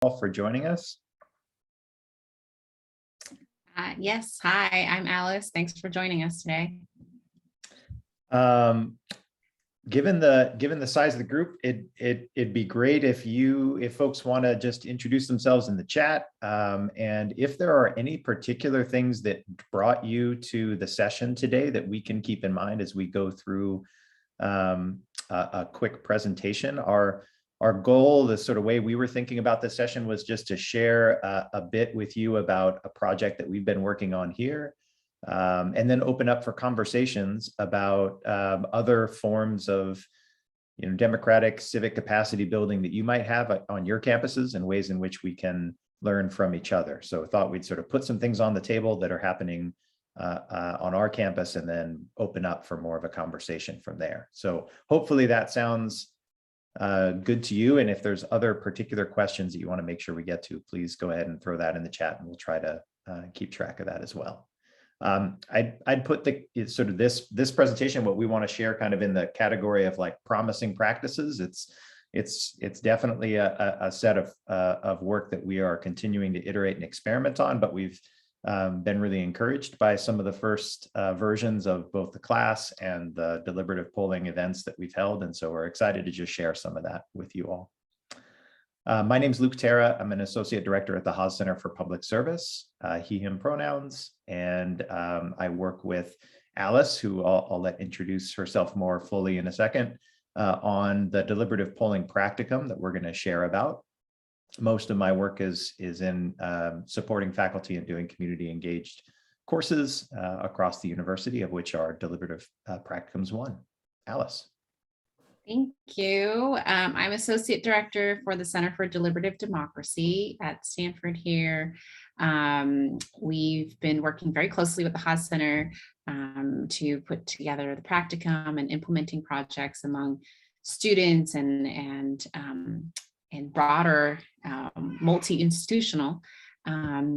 all for joining us. Yes, hi, I'm Alice. Thanks for joining us today. Given the size of the group, it'd be great if folks want to just introduce themselves in the chat, and if there are any particular things that brought you to the session today that we can keep in mind as we go through a quick presentation. Our goal, the sort of way we were thinking about this session, was just to share a bit with you about a project that we've been working on here. And then open up for conversations about other forms of democratic civic capacity building that you might have on your campuses and ways in which we can learn from each other. So I thought we'd sort of put some things on the table that are happening on our campus and then open up for more of a conversation from there. So hopefully that sounds good to you. And if there's other particular questions that you want to make sure we get to, please go ahead and throw that in the chat and we'll try to keep track of that as well. I'd put this presentation, what we want to share, kind of in the category of like promising practices. It's definitely a set of work that we are continuing to iterate and experiment on, but we've been really encouraged by some of the first versions of both the class and the deliberative polling events that we've held. And so we're excited to just share some of that with you all. My name is Luke Terra. I'm an associate director at the Haas Center for Public Service, he, him pronouns. And I work with Alice, who I'll let introduce herself more fully in a second, on the deliberative polling practicum that we're going to share about. Most of my work is in supporting faculty and doing community engaged courses across the university, of which our deliberative practicum's one. Alice. Thank you. I'm Associate Director for the Center for Deliberative Democracy at Stanford here. We've been working very closely with the Haas Center to put together the practicum and implementing projects among students and broader multi-institutional,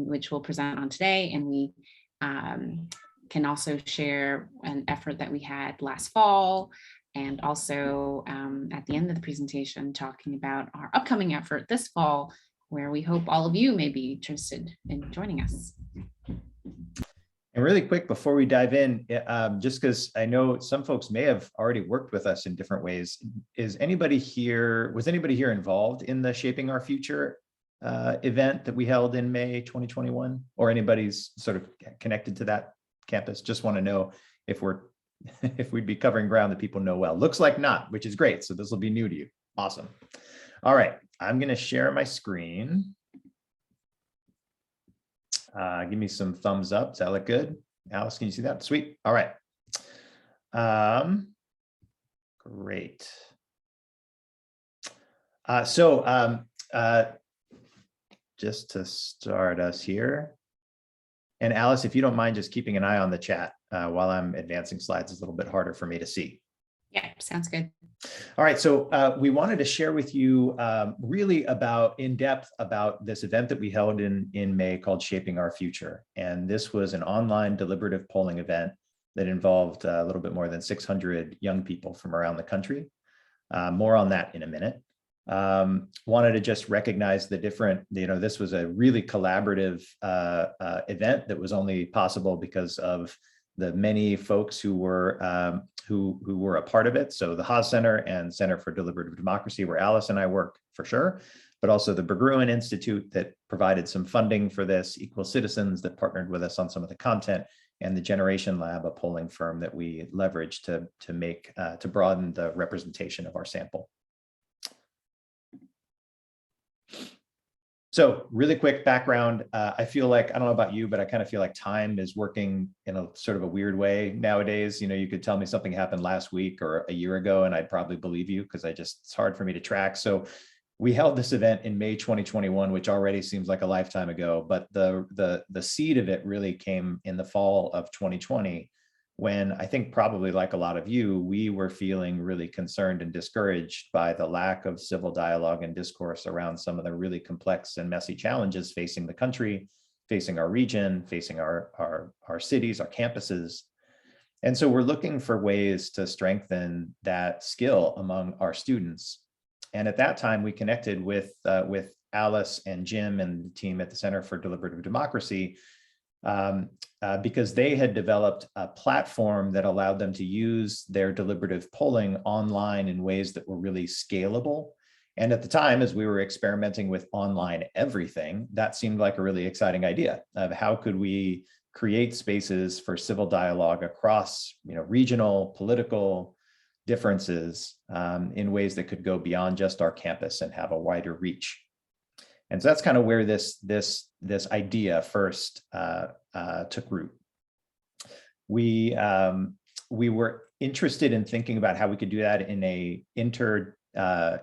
which we'll present on today. And we can also share an effort that we had last fall, and also at the end of the presentation, talking about our upcoming effort this fall, where we hope all of you may be interested in joining us. And really quick, before we dive in, just because I know some folks may have already worked with us in different ways, was anybody here involved in the Shaping Our Future event that we held in May 2021, or anybody's sort of connected to that campus? Just want to know if we'd be covering ground that people know well. Looks like not, which is great. So this will be new to you. Awesome. All right, I'm going to share my screen. Give me some thumbs up. Does that look good? Alice, can you see that? Sweet. All right. Great. Just to start us here, and Alice, if you don't mind just keeping an eye on the chat while I'm advancing slides, it's a little bit harder for me to see. Yeah, sounds good. All right, so we wanted to share with you really in depth about this event that we held in May called Shaping Our Future. And this was an online deliberative polling event that involved a little bit more than 600 young people from around the country. More on that in a minute. Wanted to just recognize the different, this was a really collaborative event that was only possible because of the many folks who were a part of it. So the Haas Center and Center for Deliberative Democracy, where Alice and I work for sure, but also the Berggruen Institute that provided some funding for this, Equal Citizens that partnered with us on some of the content, and the Generation Lab, a polling firm that we leveraged to broaden the representation of our sample. So really quick background, I feel like, I don't know about you, but I kind of feel like time is working in a sort of a weird way nowadays. You could tell me something happened last week or a year ago, and I'd probably believe you because it's hard for me to track. So we held this event in May 2021, which already seems like a lifetime ago, but the seed of it really came in the fall of 2020, when I think probably like a lot of you, we were feeling really concerned and discouraged by the lack of civil dialogue and discourse around some of the really complex and messy challenges facing the country, facing our region, facing our cities, our campuses. And so we're looking for ways to strengthen that skill among our students. And at that time, we connected with Alice and Jim and the team at the Center for Deliberative Democracy, because they had developed a platform that allowed them to use their deliberative polling online in ways that were really scalable. And at the time, as we were experimenting with online everything, that seemed like a really exciting idea of how could we create spaces for civil dialogue across, regional, political differences in ways that could go beyond just our campus and have a wider reach. And so that's kind of where this idea first took root. We were interested in thinking about how we could do that in a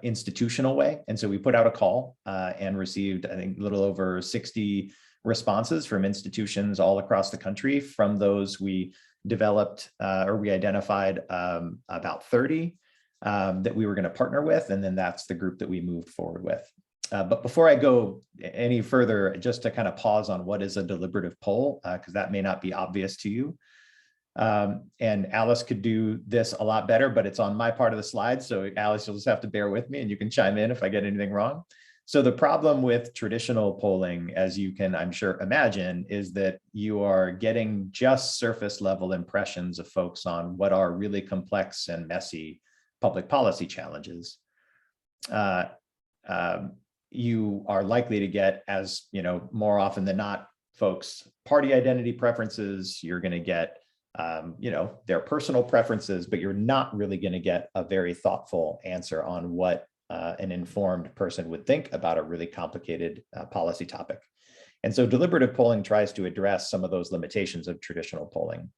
institutional way. And so we put out a call and received, I think, a little over 60 responses from institutions all across the country. From those, we developed or we identified about 30 that we were going to partner with. And then that's the group that we moved forward with. But before I go any further, just to kind of pause on what is a deliberative poll, because that may not be obvious to you. And Alice could do this a lot better, but it's on my part of the slide. So Alice, you'll just have to bear with me and you can chime in if I get anything wrong. So the problem with traditional polling, as you can, I'm sure, imagine, is that you are getting just surface level impressions of folks on what are really complex and messy public policy challenges. You are likely to get, as more often than not, folks' party identity preferences. You're going to get their personal preferences, but you're not really going to get a very thoughtful answer on what an informed person would think about a really complicated policy topic. And so deliberative polling tries to address some of those limitations of traditional polling.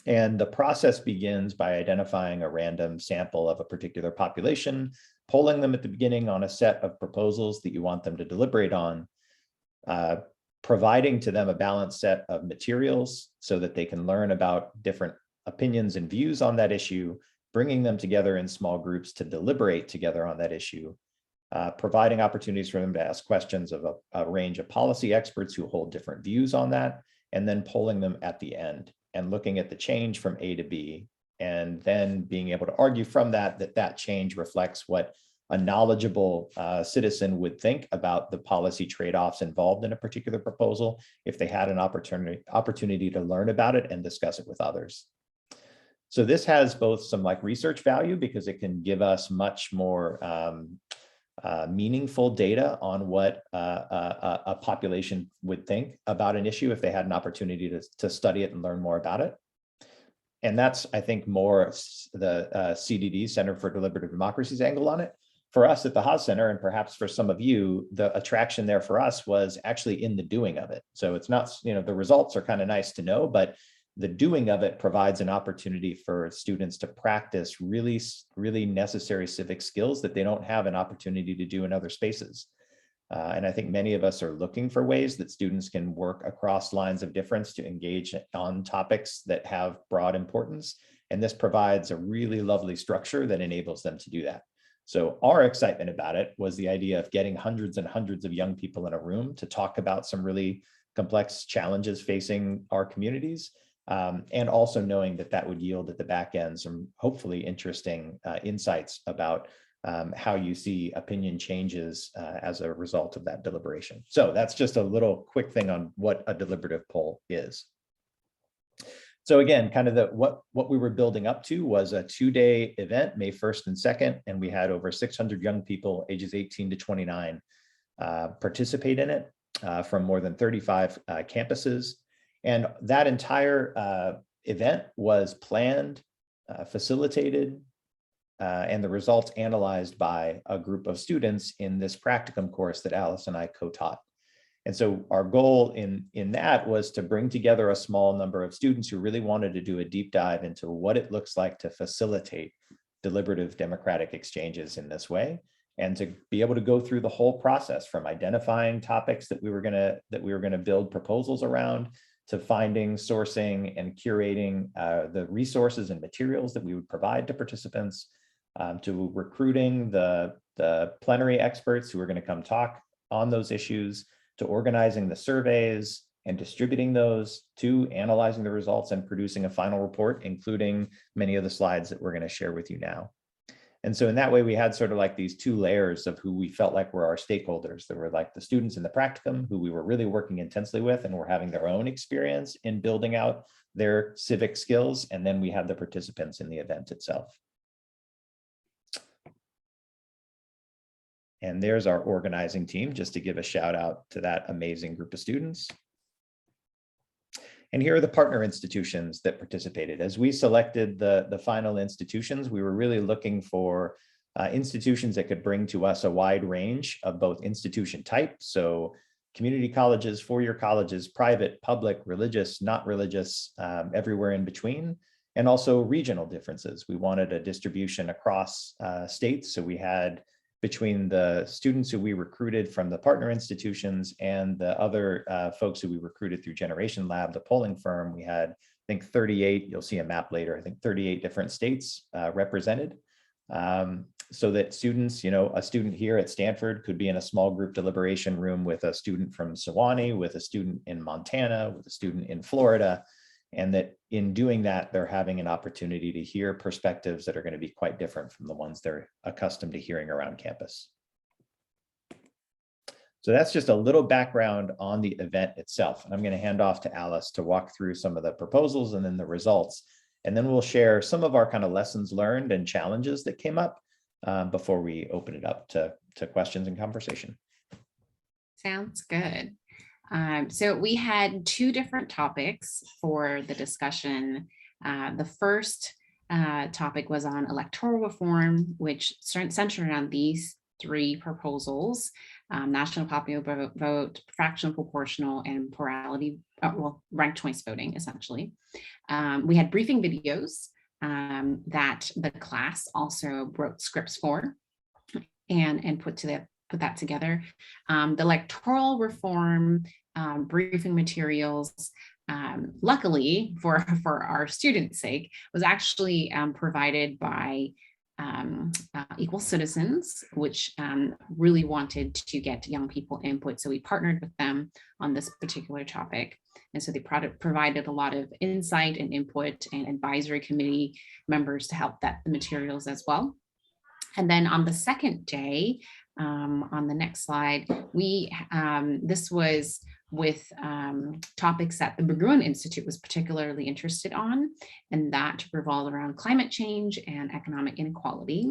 And the process begins by identifying a random sample of a particular population, polling them at the beginning on a set of proposals that you want them to deliberate on, providing to them a balanced set of materials so that they can learn about different opinions and views on that issue, bringing them together in small groups to deliberate together on that issue, providing opportunities for them to ask questions of a range of policy experts who hold different views on that, and then polling them at the end and looking at the change from A to B, and then being able to argue from that change reflects what a knowledgeable citizen would think about the policy trade-offs involved in a particular proposal if they had an opportunity to learn about it and discuss it with others. So this has both some research value because it can give us much more meaningful data on what a population would think about an issue if they had an opportunity to study it and learn more about it. And that's, I think, more the CDD, Center for Deliberative Democracy's angle on it. For us at the Haas Center, and perhaps for some of you, the attraction there for us was actually in the doing of it. So it's not, the results are kind of nice to know, but the doing of it provides an opportunity for students to practice really, really necessary civic skills that they don't have an opportunity to do in other spaces. And I think many of us are looking for ways that students can work across lines of difference to engage on topics that have broad importance. And this provides a really lovely structure that enables them to do that. So our excitement about it was the idea of getting hundreds and hundreds of young people in a room to talk about some really complex challenges facing our communities. And also knowing that would yield at the back end some hopefully interesting insights about how you see opinion changes as a result of that deliberation. So that's just a little quick thing on what a deliberative poll is. So again, kind of what we were building up to was a 2-day event, May 1st and 2nd, and we had over 600 young people ages 18 to 29 participate in it from more than 35 campuses. And that entire event was planned, facilitated, and the results analyzed by a group of students in this practicum course that Alice and I co-taught. And so our goal in that was to bring together a small number of students who really wanted to do a deep dive into what it looks like to facilitate deliberative democratic exchanges in this way, and to be able to go through the whole process from identifying topics that we were gonna build proposals around, to finding, sourcing, and curating the resources and materials that we would provide to participants, to recruiting the plenary experts who are going to come talk on those issues, to organizing the surveys and distributing those, to analyzing the results and producing a final report, including many of the slides that we're going to share with you now. And so in that way, we had sort of like these two layers of who we felt like were our stakeholders. There were like the students in the practicum who we were really working intensely with and were having their own experience in building out their civic skills. And then we had the participants in the event itself. And there's our organizing team, just to give a shout out to that amazing group of students. And here are the partner institutions that participated. As we selected the final institutions, we were really looking for institutions that could bring to us a wide range of both institution type. So community colleges, four-year colleges, private, public, religious, not religious, everywhere in between, and also regional differences. We wanted a distribution across states. So we had, between the students who we recruited from the partner institutions and the other folks who we recruited through Generation Lab, the polling firm, we had, I think 38, you'll see a map later, I think 38 different states represented. So that students, you know, a student here at Stanford could be in a small group deliberation room with a student from Sewanee, with a student in Montana, with a student in Florida. And that in doing that, they're having an opportunity to hear perspectives that are going to be quite different from the ones they're accustomed to hearing around campus. So that's just a little background on the event itself. And I'm going to hand off to Alice to walk through some of the proposals and then the results. And then we'll share some of our kind of lessons learned and challenges that came up before we open it up to questions and conversation. Sounds good. So we had two different topics for the discussion. The first topic was on electoral reform, which centered on these three proposals: national popular vote, fractional proportional, and plurality, well, ranked choice voting, essentially. We had briefing videos that the class also wrote scripts for and put that together. The electoral reform briefing materials, luckily for our students' sake, was actually provided by Equal Citizens, which really wanted to get young people input. So we partnered with them on this particular topic. And so they provided a lot of insight and input, and advisory committee members to help vet the materials as well. And then on the second day, on the next slide, this was with topics that the Berggruen Institute was particularly interested on, and that revolved around climate change and economic inequality.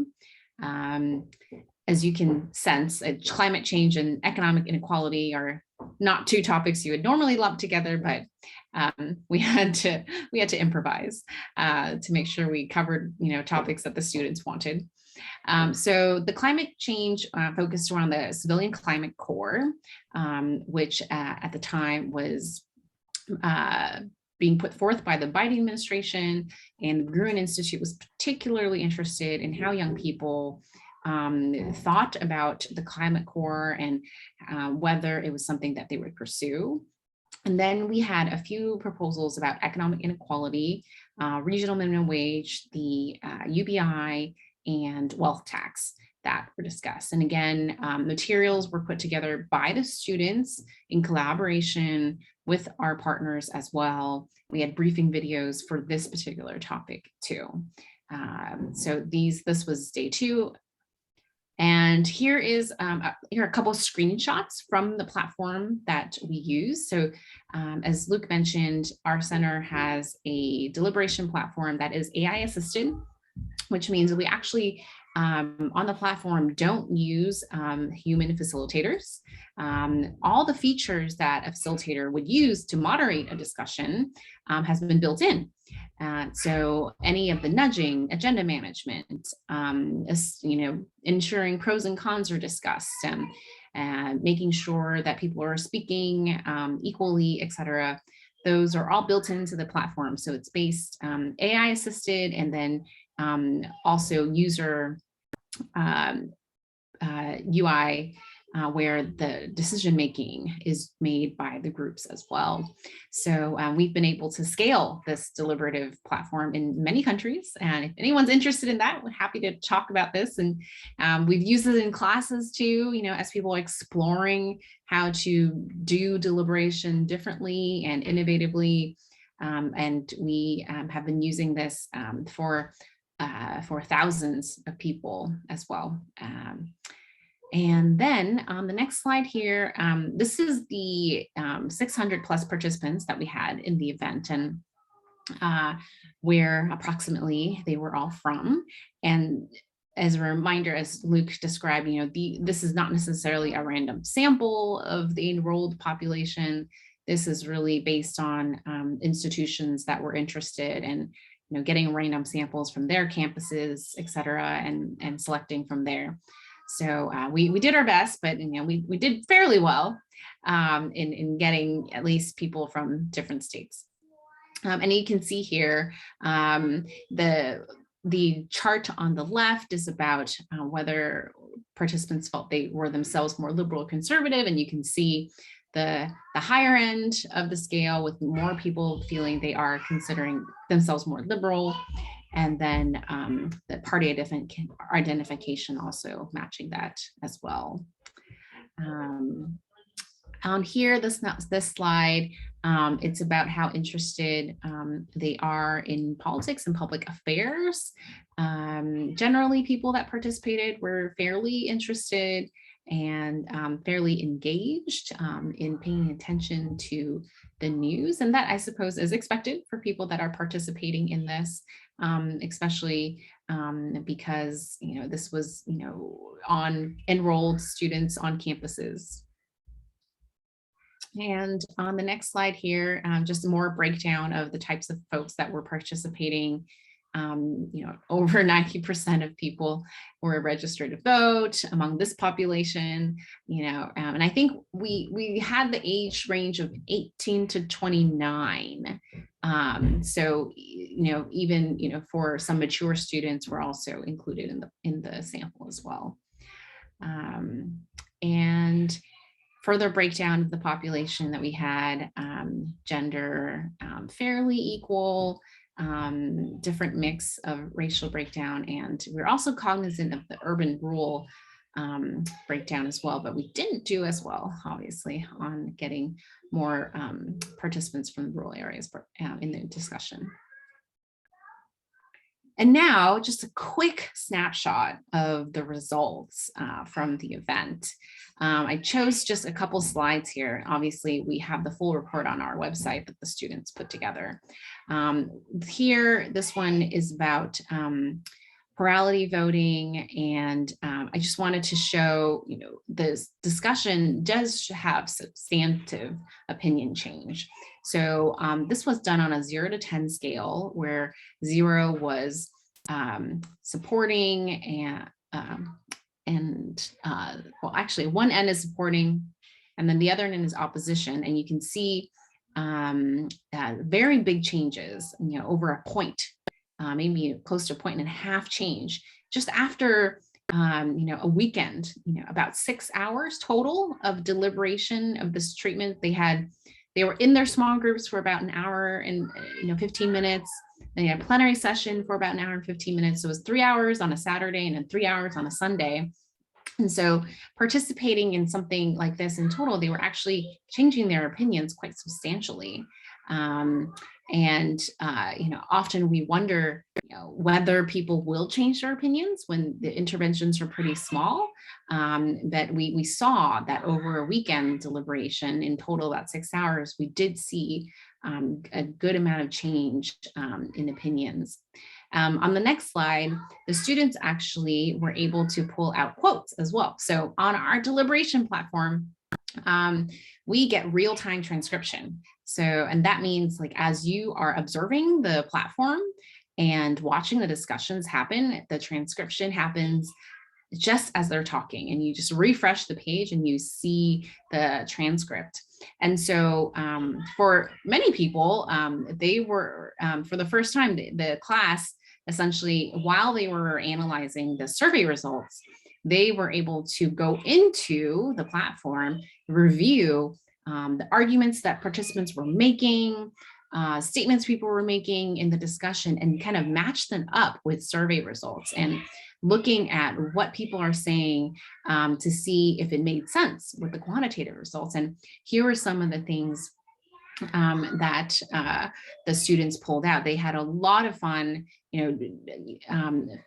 As you can sense, climate change and economic inequality are not two topics you would normally lump together, but we had to improvise to make sure we covered, topics that the students wanted. So the climate change focused around the Civilian Climate Corps, which at the time was being put forth by the Biden administration, and the Berggruen Institute was particularly interested in how young people thought about the Climate Corps and whether it was something that they would pursue. And then we had a few proposals about economic inequality, regional minimum wage, the UBI, and wealth tax that were discussed. And again, materials were put together by the students in collaboration with our partners as well. We had briefing videos for this particular topic too. So this was day 2. And here are a couple of screenshots from the platform that we use. So as Luke mentioned, our center has a deliberation platform that is AI assisted, which means that we actually on the platform don't use human facilitators. All the features that a facilitator would use to moderate a discussion has been built in. So any of the nudging, agenda management, ensuring pros and cons are discussed, and making sure that people are speaking equally, etc. Those are all built into the platform. So it's based AI assisted, and then also user UI, where the decision making is made by the groups as well. So we've been able to scale this deliberative platform in many countries. And if anyone's interested in that, we're happy to talk about this. And we've used it in classes too, as people are exploring how to do deliberation differently and innovatively. And we have been using this for for thousands of people as well. And then on the next slide here, this is the 600 plus participants that we had in the event, and where approximately they were all from. And as a reminder, as Luke described, this is not necessarily a random sample of the enrolled population. This is really based on institutions that were interested in getting random samples from their campuses, et cetera, and selecting from there. So we did our best, but we did fairly well in getting at least people from different states. And you can see here the chart on the left is about whether participants felt they were themselves more liberal or conservative, and you can see the higher end of the scale with more people feeling they are considering themselves more liberal, and then the party identification also matching that as well. On here, this slide, it's about how interested they are in politics and public affairs. Generally, people that participated were fairly interested and fairly engaged in paying attention to the news. And that, I suppose, is expected for people that are participating in this, especially because, this was, on enrolled students on campuses. And on the next slide here, just more breakdown of the types of folks that were participating. Over 90% of people were registered to vote among this population, and I think we had the age range of 18 to 29. So, even, for some mature students were also included in the sample as well. And further breakdown of the population that we had, gender fairly equal, different mix of racial breakdown, and we're also cognizant of the urban rural breakdown as well, but we didn't do as well, obviously, on getting more participants from rural areas in the discussion. And now just a quick snapshot of the results from the event. I chose just a couple slides here. Obviously, we have the full report on our website that the students put together. Here, this one is about plurality voting, and I just wanted to show, this discussion does have substantive opinion change. So this was done on a 0 to 10 scale, where 0 was supporting well, actually one end is supporting, and then the other end is opposition. And you can see very big changes, over a point, maybe close to 1.5 change, just after a weekend, about 6 hours total of deliberation of this treatment. They were in their small groups for about an hour and 15 minutes. They had a plenary session for about an hour and 15 minutes. So it was 3 hours on a Saturday and then 3 hours on a Sunday. And so participating in something like this in total, they were actually changing their opinions quite substantially. Often we wonder, whether people will change their opinions when the interventions are pretty small. But we saw that over a weekend deliberation, in total about 6 hours, we did see a good amount of change in opinions. On the next slide, the students actually were able to pull out quotes as well. So on our deliberation platform, we get real-time transcription. And that means, like, as you are observing the platform and watching the discussions happen, the transcription happens just as they're talking, and you just refresh the page and you see the transcript. And so for many people, they were, for the first time, the class, essentially, while they were analyzing the survey results, they were able to go into the platform, review the arguments that participants were making, statements people were making in the discussion, and kind of match them up with survey results and looking at what people are saying to see if it made sense with the quantitative results. And here are some of the things that the students pulled out. They had a lot of fun,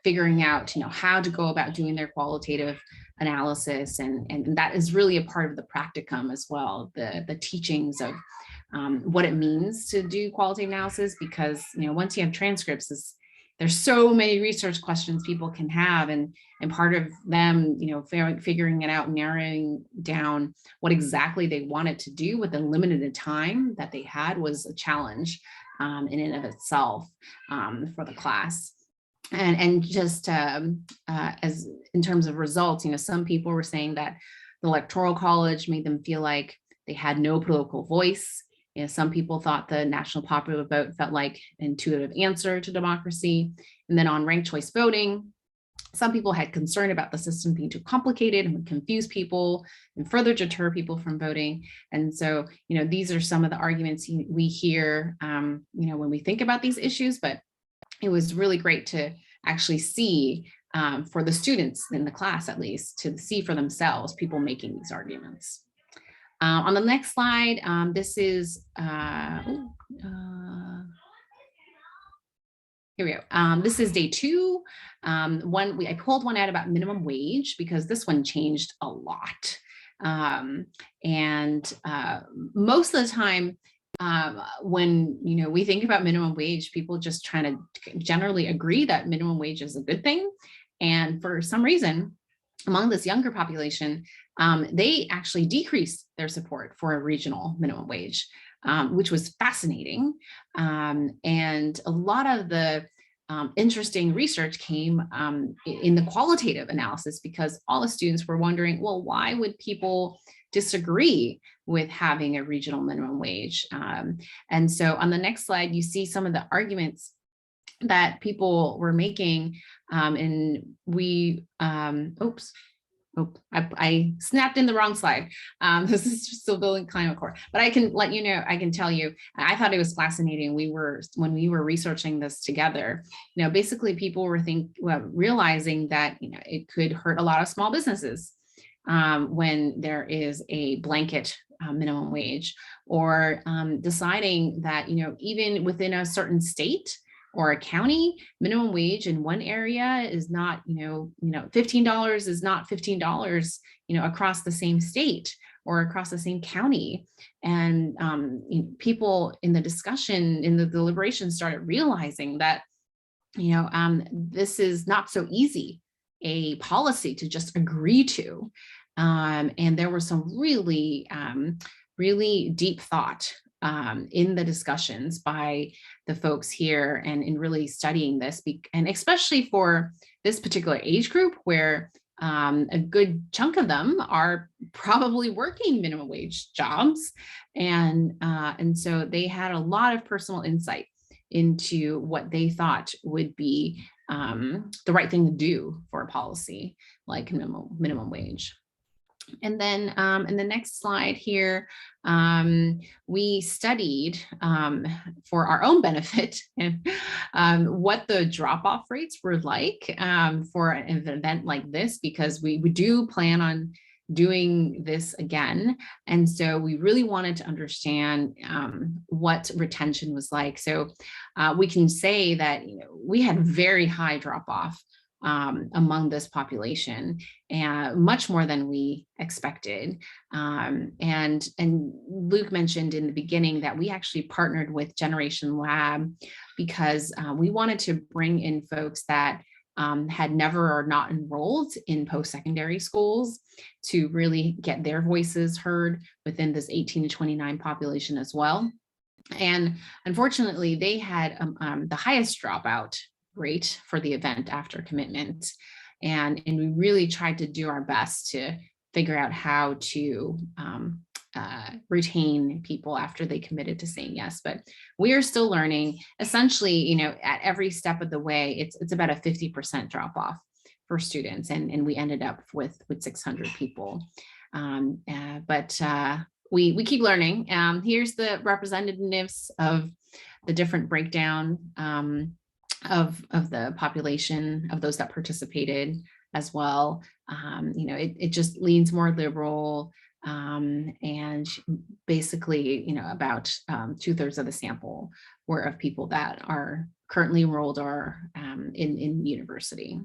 figuring out, how to go about doing their qualitative analysis, and that is really a part of the practicum as well, the teachings of what it means to do qualitative analysis, because once you have transcripts, there's so many research questions people can have, and part of them, figuring it out, narrowing down what exactly they wanted to do with the limited time that they had was a challenge in and of itself for the class. And just as in terms of results, some people were saying that the Electoral College made them feel like they had no political voice. Some people thought the national popular vote felt like an intuitive answer to democracy. And then on ranked choice voting, some people had concern about the system being too complicated and would confuse people and further deter people from voting. And so, these are some of the arguments we hear, when we think about these issues, but it was really great to actually see for the students in the class, at least, to see for themselves people making these arguments. On the next slide, this is, here we go. This is day 2. I pulled one out about minimum wage because this one changed a lot. Most of the time, when we think about minimum wage, people just try to generally agree that minimum wage is a good thing. And for some reason, among this younger population, they actually decreased their support for a regional minimum wage, which was fascinating. And a lot of the interesting research came in the qualitative analysis, because all the students were wondering, well, why would people disagree with having a regional minimum wage? And so on the next slide, you see some of the arguments that people were making, and we, I snapped in the wrong slide. This is still building climate core, but I can let you know, I can tell you, I thought it was fascinating. When we were researching this together, basically people were realizing that, it could hurt a lot of small businesses when there is a blanket minimum wage, or deciding that, even within a certain state or a county, minimum wage in one area is not, $15 is not $15, across the same state or across the same county. And people in the discussion, in the deliberation, started realizing that, this is not so easy a policy to just agree to. And there was some really, really deep thought in the discussions by the folks here, and in really studying this, and especially for this particular age group, where a good chunk of them are probably working minimum wage jobs. And so they had a lot of personal insight into what they thought would be the right thing to do for a policy like minimum wage. And then in the next slide here, we studied for our own benefit what the drop-off rates were like for an event like this, because we do plan on doing this again. And so we really wanted to understand what retention was like. So we can say that we had very high drop-off among this population, and much more than we expected. And Luke mentioned in the beginning that we actually partnered with Generation Lab because we wanted to bring in folks that had never or not enrolled in post-secondary schools to really get their voices heard within this 18 to 29 population as well. And unfortunately, they had the highest dropout rate for the event after commitment. And we really tried to do our best to figure out how to retain people after they committed to saying yes. But we are still learning. Essentially, at every step of the way, it's about a 50% drop off for students. And we ended up with 600 people. But we keep learning. Here's the representatives of the different breakdown of the population, of those that participated as well. It just leans more liberal, and basically, about 2/3 of the sample were of people that are currently enrolled or in university.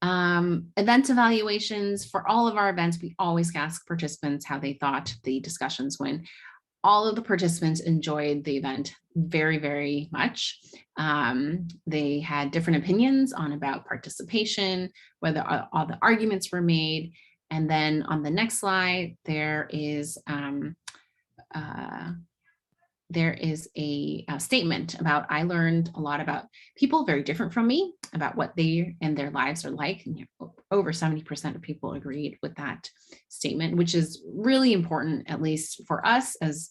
Event evaluations. For all of our events, we always ask participants how they thought the discussions went. All of the participants enjoyed the event very, very much. They had different opinions about participation, whether all the arguments were made. And then on the next slide, there is a statement about, I learned a lot about people very different from me, about what they and their lives are like. And over 70% of people agreed with that statement, which is really important, at least for us, as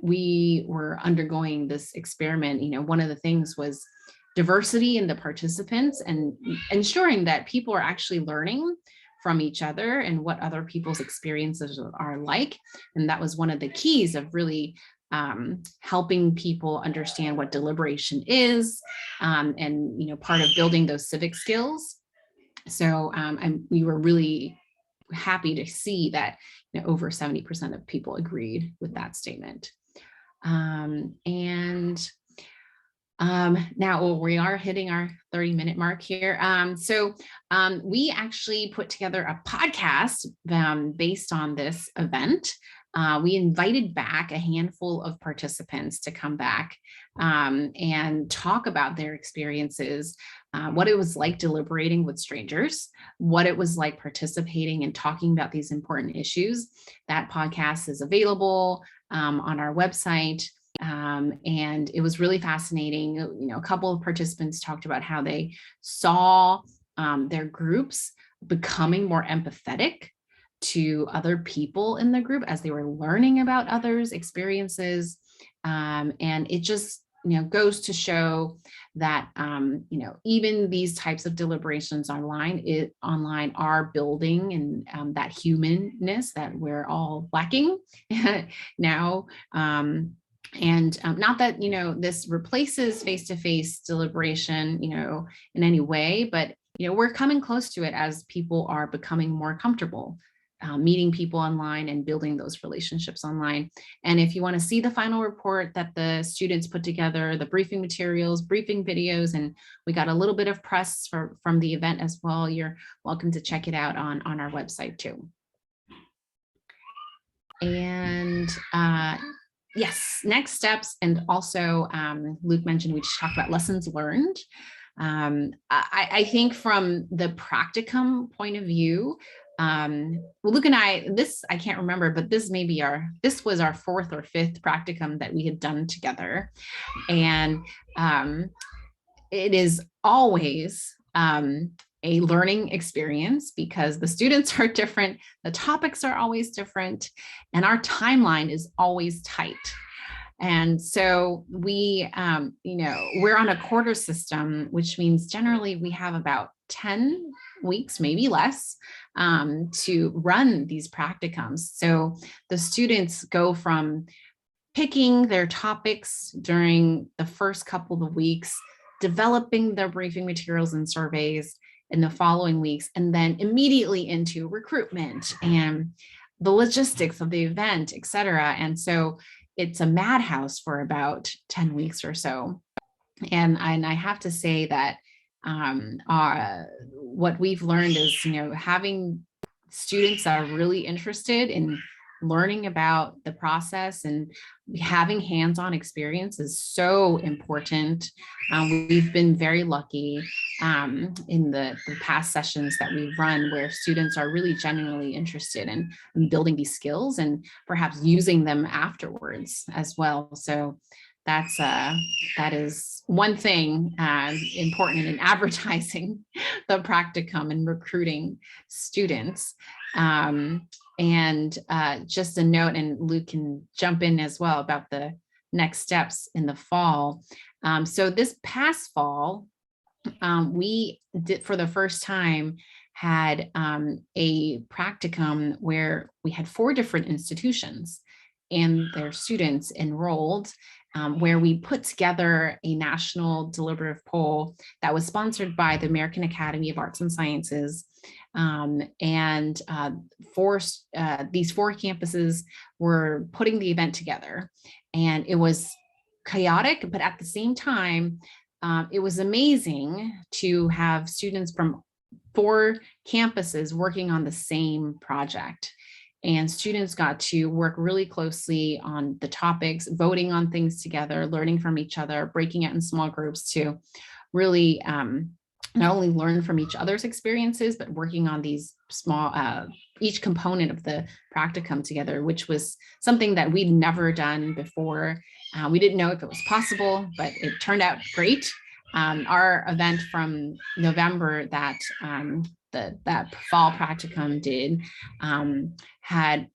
we were undergoing this experiment. One of the things was diversity in the participants and ensuring that people are actually learning from each other and what other people's experiences are like. And that was one of the keys of really helping people understand what deliberation is, and part of building those civic skills. So we were really happy to see that over 70% of people agreed with that statement. Now we are hitting our 30-minute mark here. So we actually put together a podcast based on this event. We invited back a handful of participants to come back and talk about their experiences, what it was like deliberating with strangers, what it was like participating and talking about these important issues. That podcast is available on our website. And it was really fascinating. A couple of participants talked about how they saw their groups becoming more empathetic to other people in the group as they were learning about others' experiences. And it just goes to show that even these types of deliberations online are building and that humanness that we're all lacking now. And not that this replaces face-to-face deliberation in any way, but we're coming close to it as people are becoming more comfortable meeting people online and building those relationships online. And if you want to see the final report that the students put together, the briefing materials, briefing videos, and we got a little bit of press from the event as well, you're welcome to check it out on our website too. And yes, next steps. And also Luke mentioned, we just talked about lessons learned. I think from the practicum point of view, Luke and I can't remember, but this was our 4th or 5th practicum that we had done together. And it is always a learning experience because the students are different, the topics are always different, and our timeline is always tight. And so we're on a quarter system, which means generally we have about 10 weeks, maybe less, to run these practicums. So the students go from picking their topics during the first couple of weeks, developing their briefing materials and surveys in the following weeks, and then immediately into recruitment and the logistics of the event, et cetera. And so it's a madhouse for about 10 weeks or so. And I have to say that what we've learned is, having students that are really interested in learning about the process and having hands-on experience is so important. We've been very lucky in the past sessions that we've run where students are really genuinely interested in building these skills and perhaps using them afterwards as well. So that is one thing important in advertising the practicum and recruiting students. And just a note, and Luke can jump in as well about the next steps in the fall. So this past fall, we did for the first time had a practicum where we had 4 different institutions and their students enrolled, where we put together a national deliberative poll that was sponsored by the American Academy of Arts and Sciences, And these 4 campuses were putting the event together. And it was chaotic, but at the same time, it was amazing to have students from 4 campuses working on the same project. And students got to work really closely on the topics, voting on things together, learning from each other, breaking out in small groups to really not only learn from each other's experiences, but working on these small, each component of the practicum together, which was something that we'd never done before. We didn't know if it was possible, but it turned out great. Our event from November that that fall practicum did had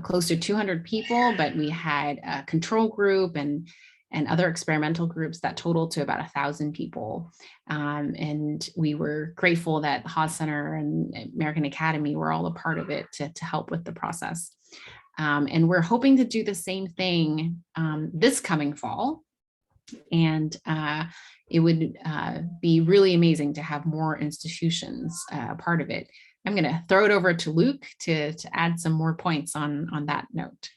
close to 200 people, but we had a control group and other experimental groups that totaled to about 1,000 people. And we were grateful that the Haas Center and American Academy were all a part of it to help with the process. And we're hoping to do the same thing this coming fall. And it would be really amazing to have more institutions part of it. I'm going to throw it over to Luke to add some more points on that note.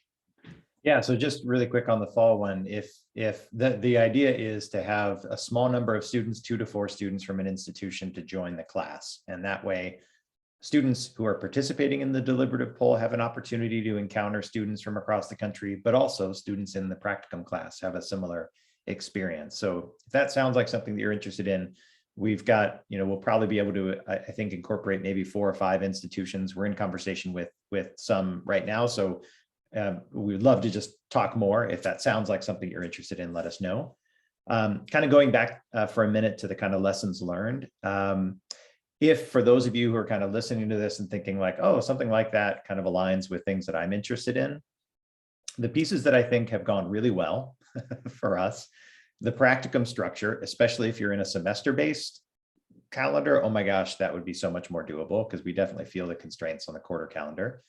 Yeah, so just really quick on the fall one, if the idea is to have a small number of students, 2 to 4 students from an institution to join the class. And that way, students who are participating in the deliberative poll have an opportunity to encounter students from across the country, but also students in the practicum class have a similar experience. So if that sounds like something that you're interested in, we've got, we'll probably be able to, I think, incorporate maybe 4 or 5 institutions. We're in conversation with some right now. So we'd love to just talk more. If that sounds like something you're interested in, let us know. Kind of going back for a minute to the kind of lessons learned. If for those of you who are kind of listening to this and thinking like, oh, something like that kind of aligns with things that I'm interested in, the pieces that I think have gone really well for us, the practicum structure, especially if you're in a semester-based calendar, oh my gosh, that would be so much more doable because we definitely feel the constraints on the quarter calendar.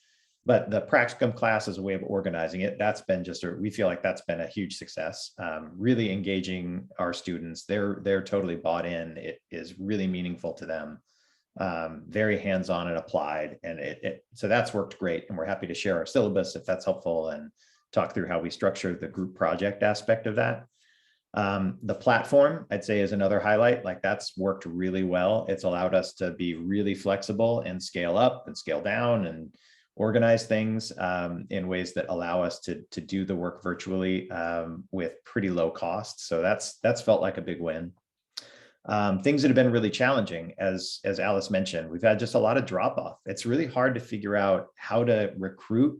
But the practicum class as a way of organizing it, that's been we feel like that's been a huge success. Really engaging our students. They're totally bought in. It is really meaningful to them. Very hands-on and applied. And so that's worked great. And we're happy to share our syllabus if that's helpful and talk through how we structure the group project aspect of that. The platform, I'd say, is another highlight. Like that's worked really well. It's allowed us to be really flexible and scale up and scale down and organize things in ways that allow us to do the work virtually with pretty low cost. So that's felt like a big win. Things that have been really challenging, as Alice mentioned, we've had just a lot of drop off. It's really hard to figure out how to recruit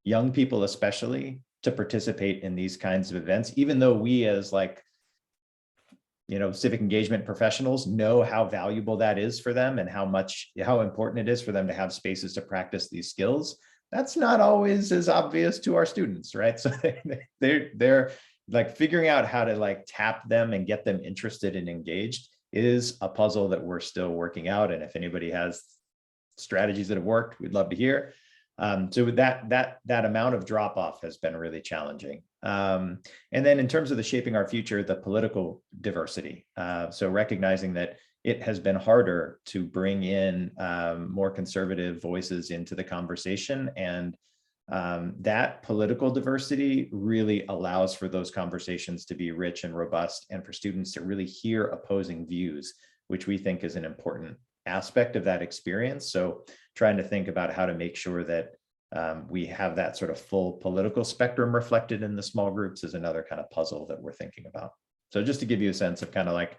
young people, especially, to participate in these kinds of events, even though we as civic engagement professionals know how valuable that is for them and how important it is for them to have spaces to practice these skills. That's not always as obvious to our students, right? So they're like figuring out how to tap them and get them interested and engaged is a puzzle that we're still working out. And if anybody has strategies that have worked, we'd love to hear. So that amount of drop off has been really challenging. And then in terms of the shaping our future, the political diversity. So recognizing that it has been harder to bring in more conservative voices into the conversation, and that political diversity really allows for those conversations to be rich and robust, and for students to really hear opposing views, which we think is an important aspect of that experience. So trying to think about how to make sure that we have that sort of full political spectrum reflected in the small groups is another kind of puzzle that we're thinking about. So just to give you a sense of kind of like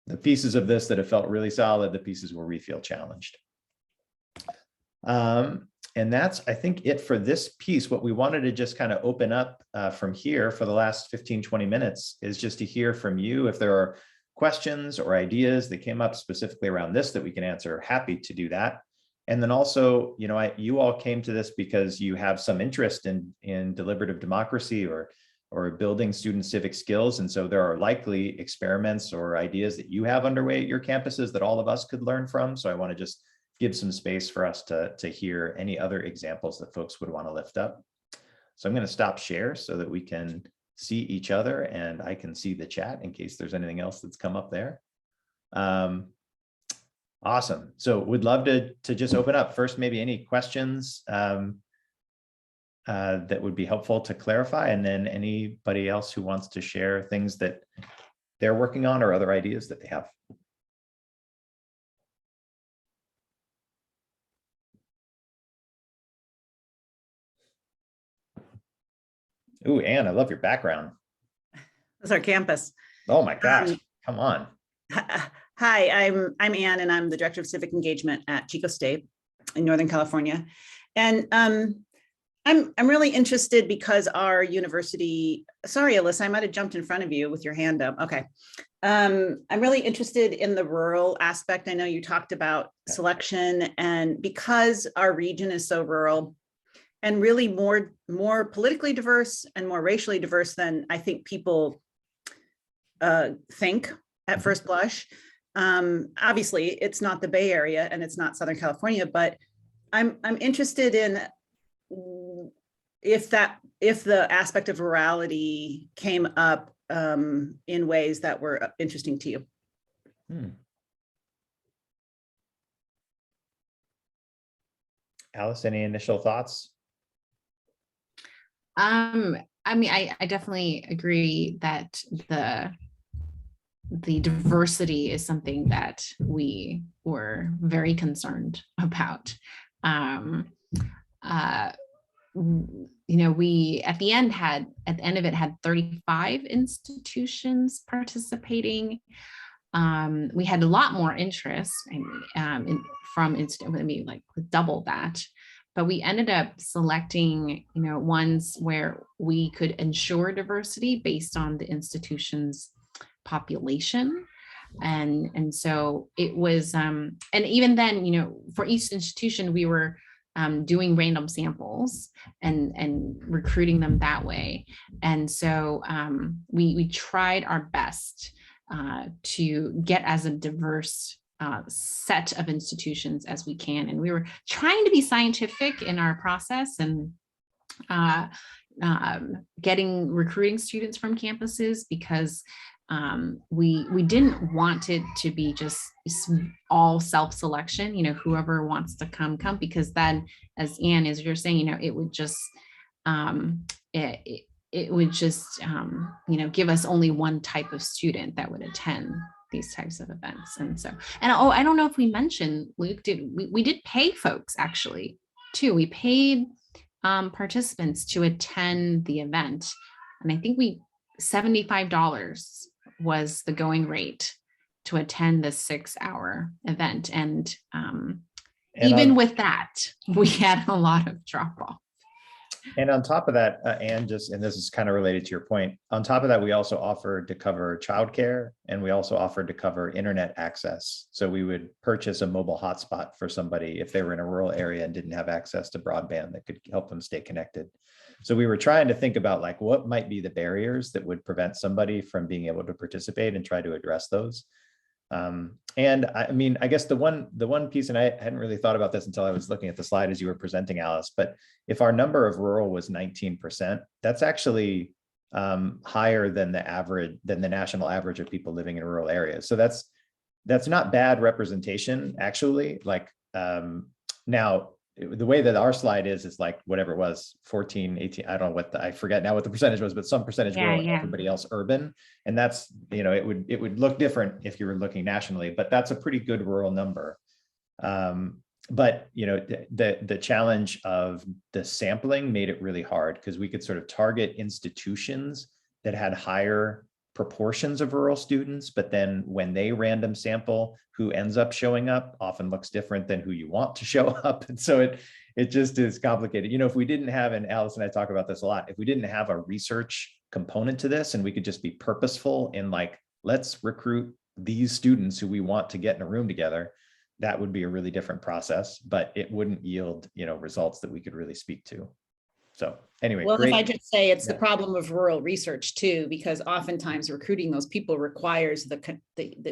the pieces of this that have felt really solid, the pieces where we feel challenged. And that's, I think, it for this piece. What we wanted to just kind of open up from here for the last 15, 20 minutes is just to hear from you. If there are questions or ideas that came up specifically around this that we can answer, happy to do that. And then also, you all came to this because you have some interest in deliberative democracy or building student civic skills. And so there are likely experiments or ideas that you have underway at your campuses that all of us could learn from. So I want to just give some space for us to hear any other examples that folks would want to lift up. So I'm going to stop share so that we can see each other and I can see the chat in case there's anything else that's come up there. Awesome. So we'd love to just open up first, maybe any questions that would be helpful to clarify, and then anybody else who wants to share things that they're working on or other ideas that they have. Ooh, Anne, I love your background. That's our campus. Oh my gosh, come on. Hi, I'm Anne, and I'm the Director of Civic Engagement at Chico State in Northern California. And I'm really interested because our university, sorry, Alyssa, I might have jumped in front of you with your hand up. Okay. I'm really interested in the rural aspect. I know you talked about selection, and because our region is so rural and really more politically diverse and more racially diverse than I think people think at first blush. Obviously, it's not the Bay Area and it's not Southern California, but I'm interested in if the aspect of rurality came up in ways that were interesting to you. Alice, any initial thoughts? I mean, I definitely agree that the diversity is something that we were very concerned about. You know, we at the end of it had 35 institutions participating. We had a lot more interest from maybe like double that, but we ended up selecting, you know, ones where we could ensure diversity based on the institution's population. And so it was, and even then, you know, for each institution, we were doing random samples and recruiting them that way. And so we tried our best to get as a diverse set of institutions as we can. And we were trying to be scientific in our process and recruiting students from campuses, because we didn't want it to be just all self-selection, you know, whoever wants to come, because then, as Anne, as you're saying, you know, it would just it would just you know, give us only one type of student that would attend these types of events. And so, and oh, I don't know if we mentioned, Luke, we did pay folks actually too. We paid participants to attend the event, and I think $75 was the going rate to attend the 6-hour event. And even with that, we had a lot of drop off. And on top of that, and this is kind of related to your point, on top of that, we also offered to cover childcare, and we also offered to cover internet access. So we would purchase a mobile hotspot for somebody if they were in a rural area and didn't have access to broadband that could help them stay connected. So we were trying to think about like what might be the barriers that would prevent somebody from being able to participate and try to address those. And I mean, I guess the one piece, and I hadn't really thought about this until I was looking at the slide as you were presenting, Alice, but if our number of rural was 19%, that's actually higher than the national average of people living in rural areas. So that's not bad representation, actually. Like now, the way that our slide is like whatever it was, 14, 18, I don't know I forget now what the percentage was, but some percentage rural, everybody else urban. And that's, you know, it would look different if you were looking nationally, but that's a pretty good rural number. But, you know, the challenge of the sampling made it really hard, because we could sort of target institutions that had higher proportions of rural students, but then when they random sample, who ends up showing up often looks different than who you want to show up. And so it just is complicated. You know, if we didn't have, and Alice and I talk about this a lot, if we didn't have a research component to this and we could just be purposeful in like, let's recruit these students who we want to get in a room together, that would be a really different process, but it wouldn't yield, you know, results that we could really speak to. So anyway, well, great. if I just say it's the problem of rural research too, because oftentimes recruiting those people requires the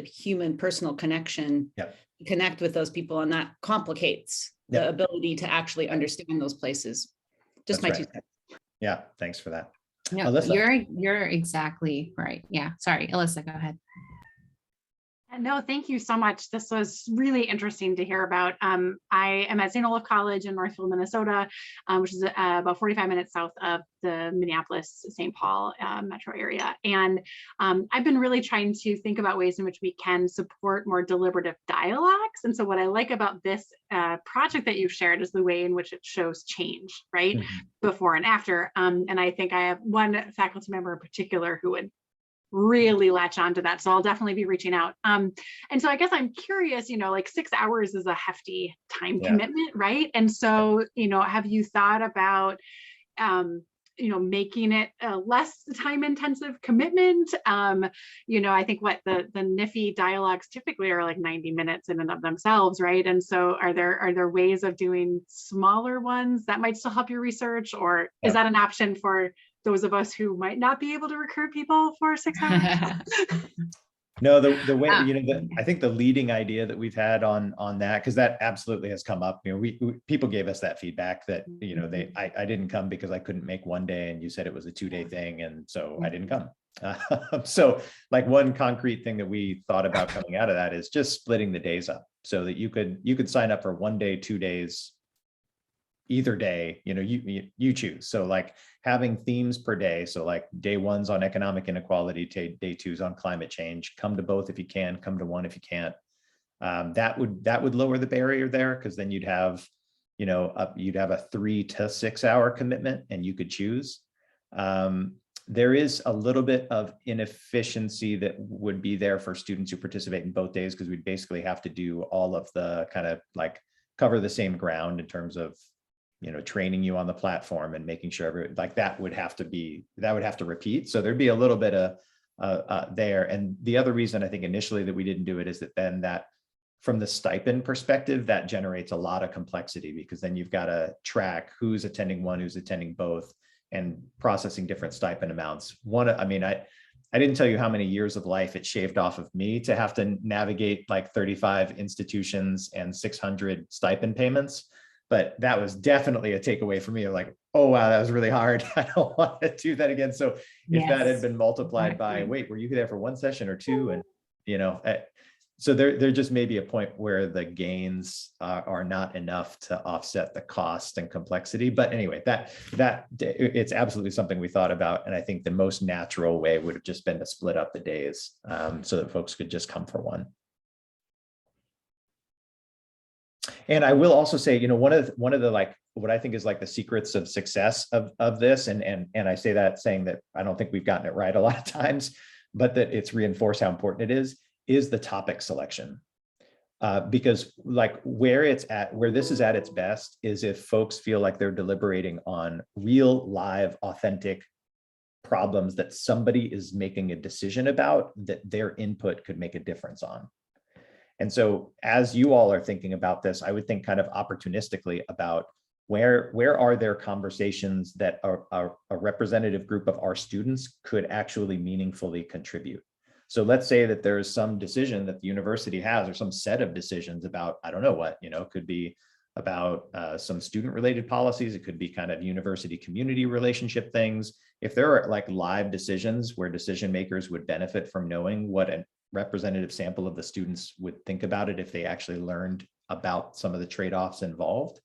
human personal connection, to connect with those people, and that complicates the ability to actually understand those places. Just That's my 2 cents. Yeah, thanks for that. No, Alyssa. You're exactly right. Yeah, sorry, Alyssa, go ahead. No, thank you so much. This was really interesting to hear about. I am at St. Olaf College in Northfield, Minnesota, which is about 45 minutes south of the Minneapolis-St. Paul metro area. And I've been really trying to think about ways in which we can support more deliberative dialogues. And so what I like about this project that you've shared is the way in which it shows change, right? Before and after. And I think I have one faculty member in particular who would really latch onto that. So I'll definitely be reaching out. And so I guess I'm curious, like 6 hours is a hefty time commitment, right? And so, have you thought about, making it a less time intensive commitment? I think what the NIFI dialogues typically are like 90 minutes in and of themselves, right? And so are there ways of doing smaller ones that might still help your research, or is that an option for those of us who might not be able to recruit people for 6 hours? No, the way, I think the leading idea that we've had on that, because that absolutely has come up, people gave us that feedback that, I didn't come because I couldn't make one day and you said it was a 2-day thing. And so I didn't come. So like one concrete thing that we thought about coming out of that is just splitting the days up so that you could sign up for 1 day, 2 days, either day, you choose. So like having themes per day. So like day 1's on economic inequality, day 2's on climate change. Come to both if you can, come to one if you can't. That would lower the barrier there, because then you'd have, you'd have a 3 to 6 hour commitment and you could choose. There is a little bit of inefficiency that would be there for students who participate in both days, because we'd basically have to do all of the kind of like cover the same ground in terms of training you on the platform and making sure that would have to repeat. So there'd be a little bit of there. And the other reason I think initially that we didn't do it is that then that from the stipend perspective, that generates a lot of complexity, because then you've got to track who's attending one, who's attending both, and processing different stipend amounts. I didn't tell you how many years of life it shaved off of me to have to navigate like 35 institutions and 600 stipend payments. But that was definitely a takeaway for me of like, oh, wow, that was really hard. I don't want to do that again. So if that had been multiplied by, wait, were you there for 1 session or 2? And, so there just may be a point where the gains are not enough to offset the cost and complexity. But anyway, that it's absolutely something we thought about. And I think the most natural way would have just been to split up the days so that folks could just come for one. And I will also say, one of the like what I think is like the secrets of success of this, and I say that saying that I don't think we've gotten it right a lot of times, but that it's reinforced how important it is the topic selection. Because like where this is at its best is if folks feel like they're deliberating on real, live, authentic problems that somebody is making a decision about, that their input could make a difference on. And so as you all are thinking about this, I would think kind of opportunistically about where are there conversations that a representative group of our students could actually meaningfully contribute. So let's say that there is some decision that the university has, or some set of decisions about, I don't know what, it could be about some student related policies. It could be kind of university community relationship things. If there are like live decisions where decision makers would benefit from knowing what a representative sample of the students would think about it if they actually learned about some of the trade-offs involved,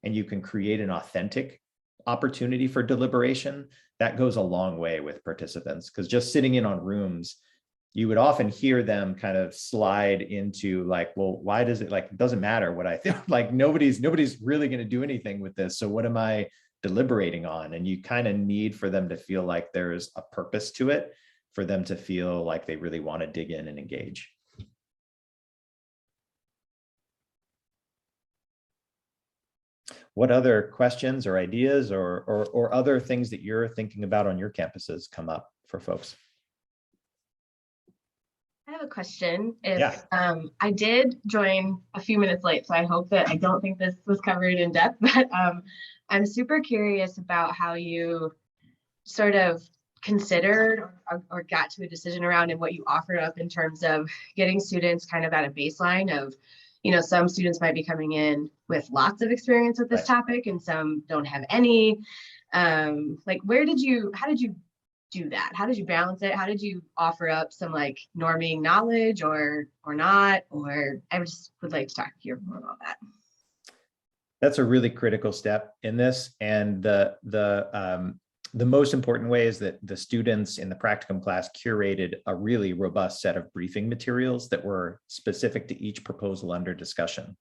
and you can create an authentic opportunity for deliberation, that goes a long way with participants. Because just sitting in on rooms, you would often hear them kind of slide into like, well, why does it, like, it doesn't matter what I think, like nobody's really going to do anything with this, so what am I deliberating on? And you kind of need for them to feel like there's a purpose to it, for them to feel like they really want to dig in and engage. What other questions or ideas or other things that you're thinking about on your campuses come up for folks? I have a question. I did join a few minutes late, so I hope that I don't think this was covered in depth, but I'm super curious about how you sort of considered or got to a decision around, and what you offered up in terms of getting students kind of at a baseline of, some students might be coming in with lots of experience with this topic and some don't have any. Like, how did you do that? How did you balance it? How did you offer up some like norming knowledge or not? Or I just would like to hear more about that. That's a really critical step in this. And the most important way is that the students in the practicum class curated a really robust set of briefing materials that were specific to each proposal under discussion.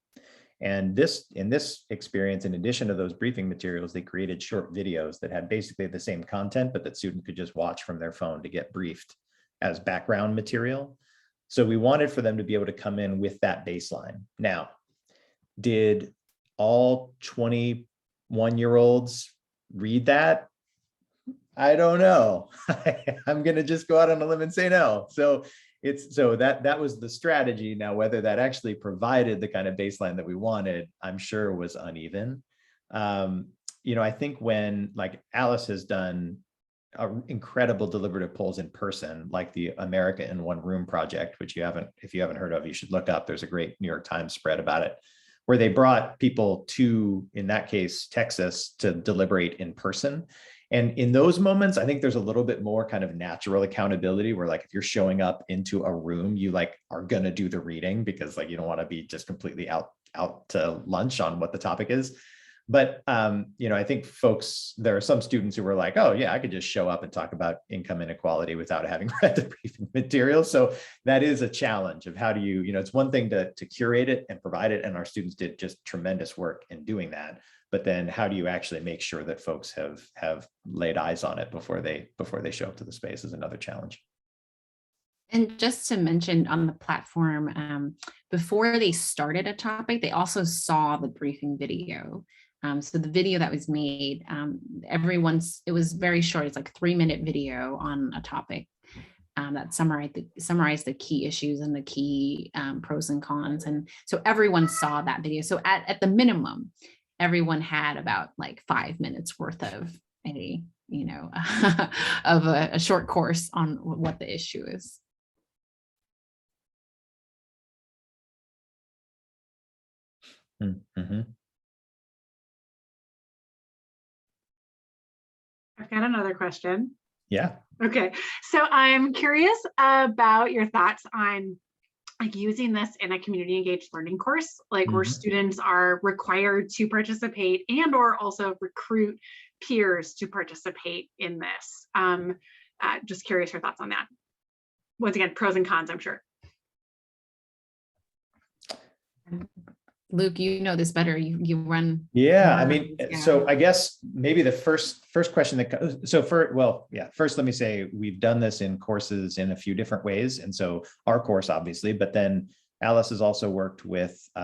And in this experience, in addition to those briefing materials, they created short videos that had basically the same content, but that students could just watch from their phone to get briefed as background material. So we wanted for them to be able to come in with that baseline. Now, did all 21-year-olds read that? I don't know. I'm going to just go out on a limb and say no. So that was the strategy. Now, whether that actually provided the kind of baseline that we wanted, I'm sure was uneven. I think when like Alice has done incredible deliberative polls in person, like the America in One Room project, which if you haven't heard of, you should look up. There's a great New York Times spread about it, where they brought people to, in that case, Texas, to deliberate in person. And in those moments, I think there's a little bit more kind of natural accountability where like, if you're showing up into a room, you like are going to do the reading because like, you don't want to be just completely out to lunch on what the topic is. But, I think there are some students who were like, oh yeah, I could just show up and talk about income inequality without having read the briefing material. So that is a challenge of how do you, it's one thing to curate it and provide it. And our students did just tremendous work in doing that. But then how do you actually make sure that folks have laid eyes on it before they show up to the space is another challenge. And just to mention on the platform, before they started a topic, they also saw the briefing video. So the video that was made, it was very short. It's like a 3-minute video on a topic that summarized the key issues and the key pros and cons. And so everyone saw that video. So at the minimum, everyone had about like 5 minutes worth of a short course on what the issue is. Mm-hmm. I've got another question. Yeah. Okay. So I'm curious about your thoughts on like using this in a community engaged learning course, like where students are required to participate and or also recruit peers to participate in this. Just curious your thoughts on that. Once again, pros and cons, I'm sure. Luke, you know this better. You run. Yeah, I mean, so I guess maybe the first question first let me say we've done this in courses in a few different ways. And so our course, obviously, but then Alice has also worked with, we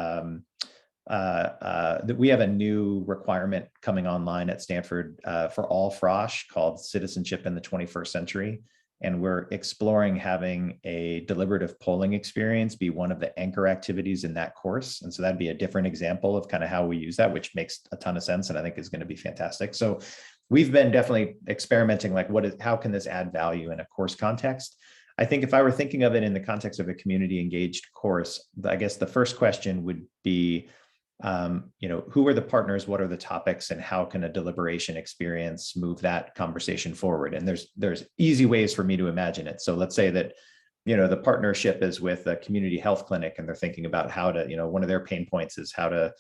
have a new requirement coming online at Stanford for all frosh called Citizenship in the 21st Century. And we're exploring having a deliberative polling experience be one of the anchor activities in that course. And so that'd be a different example of kind of how we use that, which makes a ton of sense and I think is going to be fantastic. So we've been definitely experimenting, like how can this add value in a course context? I think if I were thinking of it in the context of a community engaged course, I guess the first question would be, who are the partners, what are the topics, and how can a deliberation experience move that conversation forward? And there's easy ways for me to imagine it. So let's say that, the partnership is with a community health clinic and they're thinking about how to, one of their pain points is how to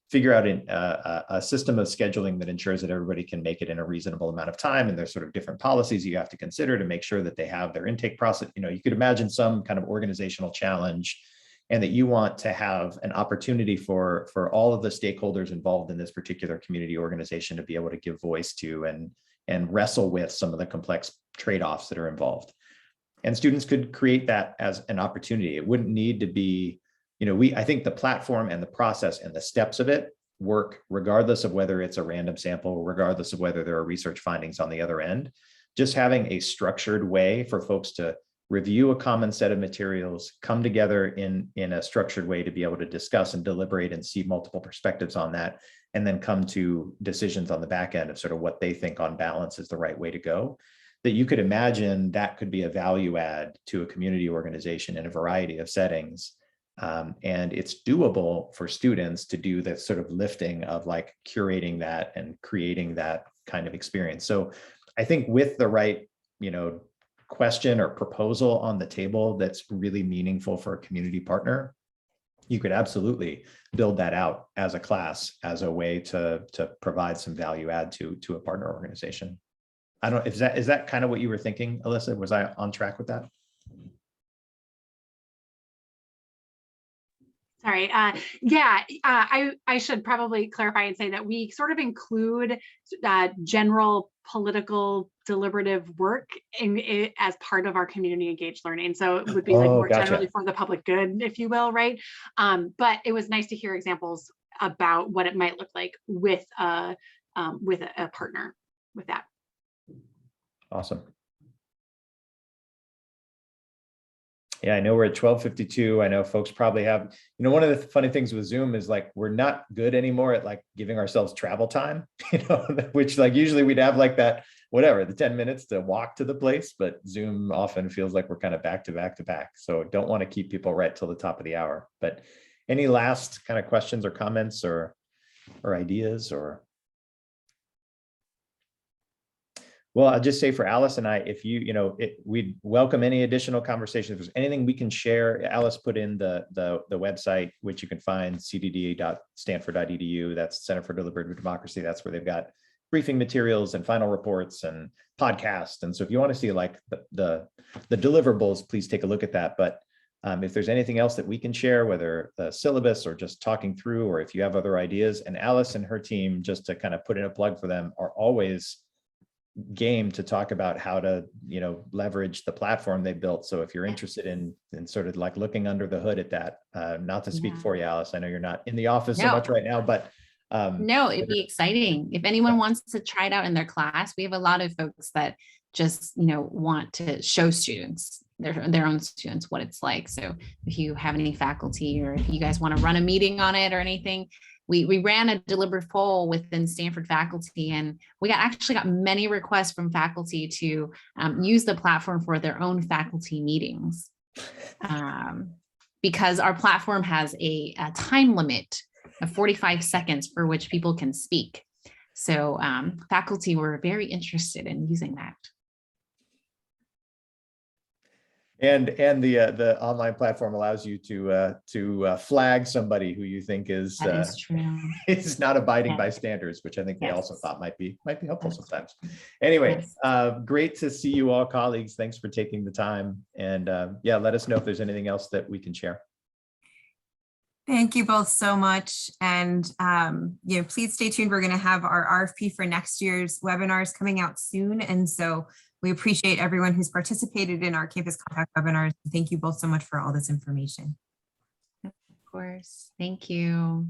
figure out a system of scheduling that ensures that everybody can make it in a reasonable amount of time. And there's sort of different policies you have to consider to make sure that they have their intake process. You could imagine some kind of organizational challenge and that you want to have an opportunity for all of the stakeholders involved in this particular community organization to be able to give voice to and wrestle with some of the complex trade-offs that are involved. And students could create that as an opportunity. It wouldn't need to be, I think the platform and the process and the steps of it work regardless of whether it's a random sample, regardless of whether there are research findings on the other end. Just having a structured way for folks to review a common set of materials, come together in a structured way to be able to discuss and deliberate and see multiple perspectives on that, and then come to decisions on the back end of sort of what they think on balance is the right way to go. That you could imagine that could be a value add to a community organization in a variety of settings. And it's doable for students to do the sort of lifting of like curating that and creating that kind of experience. So I think with the right question or proposal on the table that's really meaningful for a community partner, you could absolutely build that out as a class, as a way to provide some value add to a partner organization. I don't, is that kind of what you were thinking, Alyssa? Was I on track with that? Sorry. Yeah, I should probably clarify and say that we sort of include general political deliberative work as part of our community engaged learning. So it would be like more generally for the public good, if you will, right? But it was nice to hear examples about what it might look like with a partner with that. Awesome. Yeah, I know we're at 12:52. I know folks probably have, one of the funny things with Zoom is like, we're not good anymore at like giving ourselves travel time, which like usually we'd have like that, whatever, the 10 minutes to walk to the place, but Zoom often feels like we're kind of back to back to back. So don't want to keep people right till the top of the hour. But any last kind of questions or comments or ideas or? Well, I'll just say for Alice and I, if we'd welcome any additional conversations. If there's anything we can share, Alice put in the website, which you can find, cdd.stanford.edu. That's Center for Deliberative Democracy. That's where they've got briefing materials and final reports and podcasts. And so if you want to see like the deliverables, please take a look at that. But if there's anything else that we can share, whether the syllabus or just talking through, or if you have other ideas, and Alice and her team, just to kind of put in a plug for them, are always game to talk about how to leverage the platform they built. So if you're interested in sort of like looking under the hood at that, not to speak for you, Alice, I know you're not in the office so much right now, but no, it'd be exciting if anyone wants to try it out in their class. We have a lot of folks that just want to show students, their own students, what it's like. So if you have any faculty, or if you guys want to run a meeting on it or anything, we ran a deliberative poll within Stanford faculty, and we actually got many requests from faculty to use the platform for their own faculty meetings, because our platform has a time limit of 45 seconds for which people can speak. So faculty were very interested in using that. And the online platform allows you to flag somebody who you think is not abiding by standards, which I think they also thought might be helpful sometimes. Anyway, great to see you all, colleagues. Thanks for taking the time. And yeah, let us know if there's anything else that we can share. Thank you both so much. And please stay tuned. We're going to have our RFP for next year's webinars coming out soon. And so we appreciate everyone who's participated in our Campus Compact webinars. Thank you both so much for all this information. Of course. Thank you.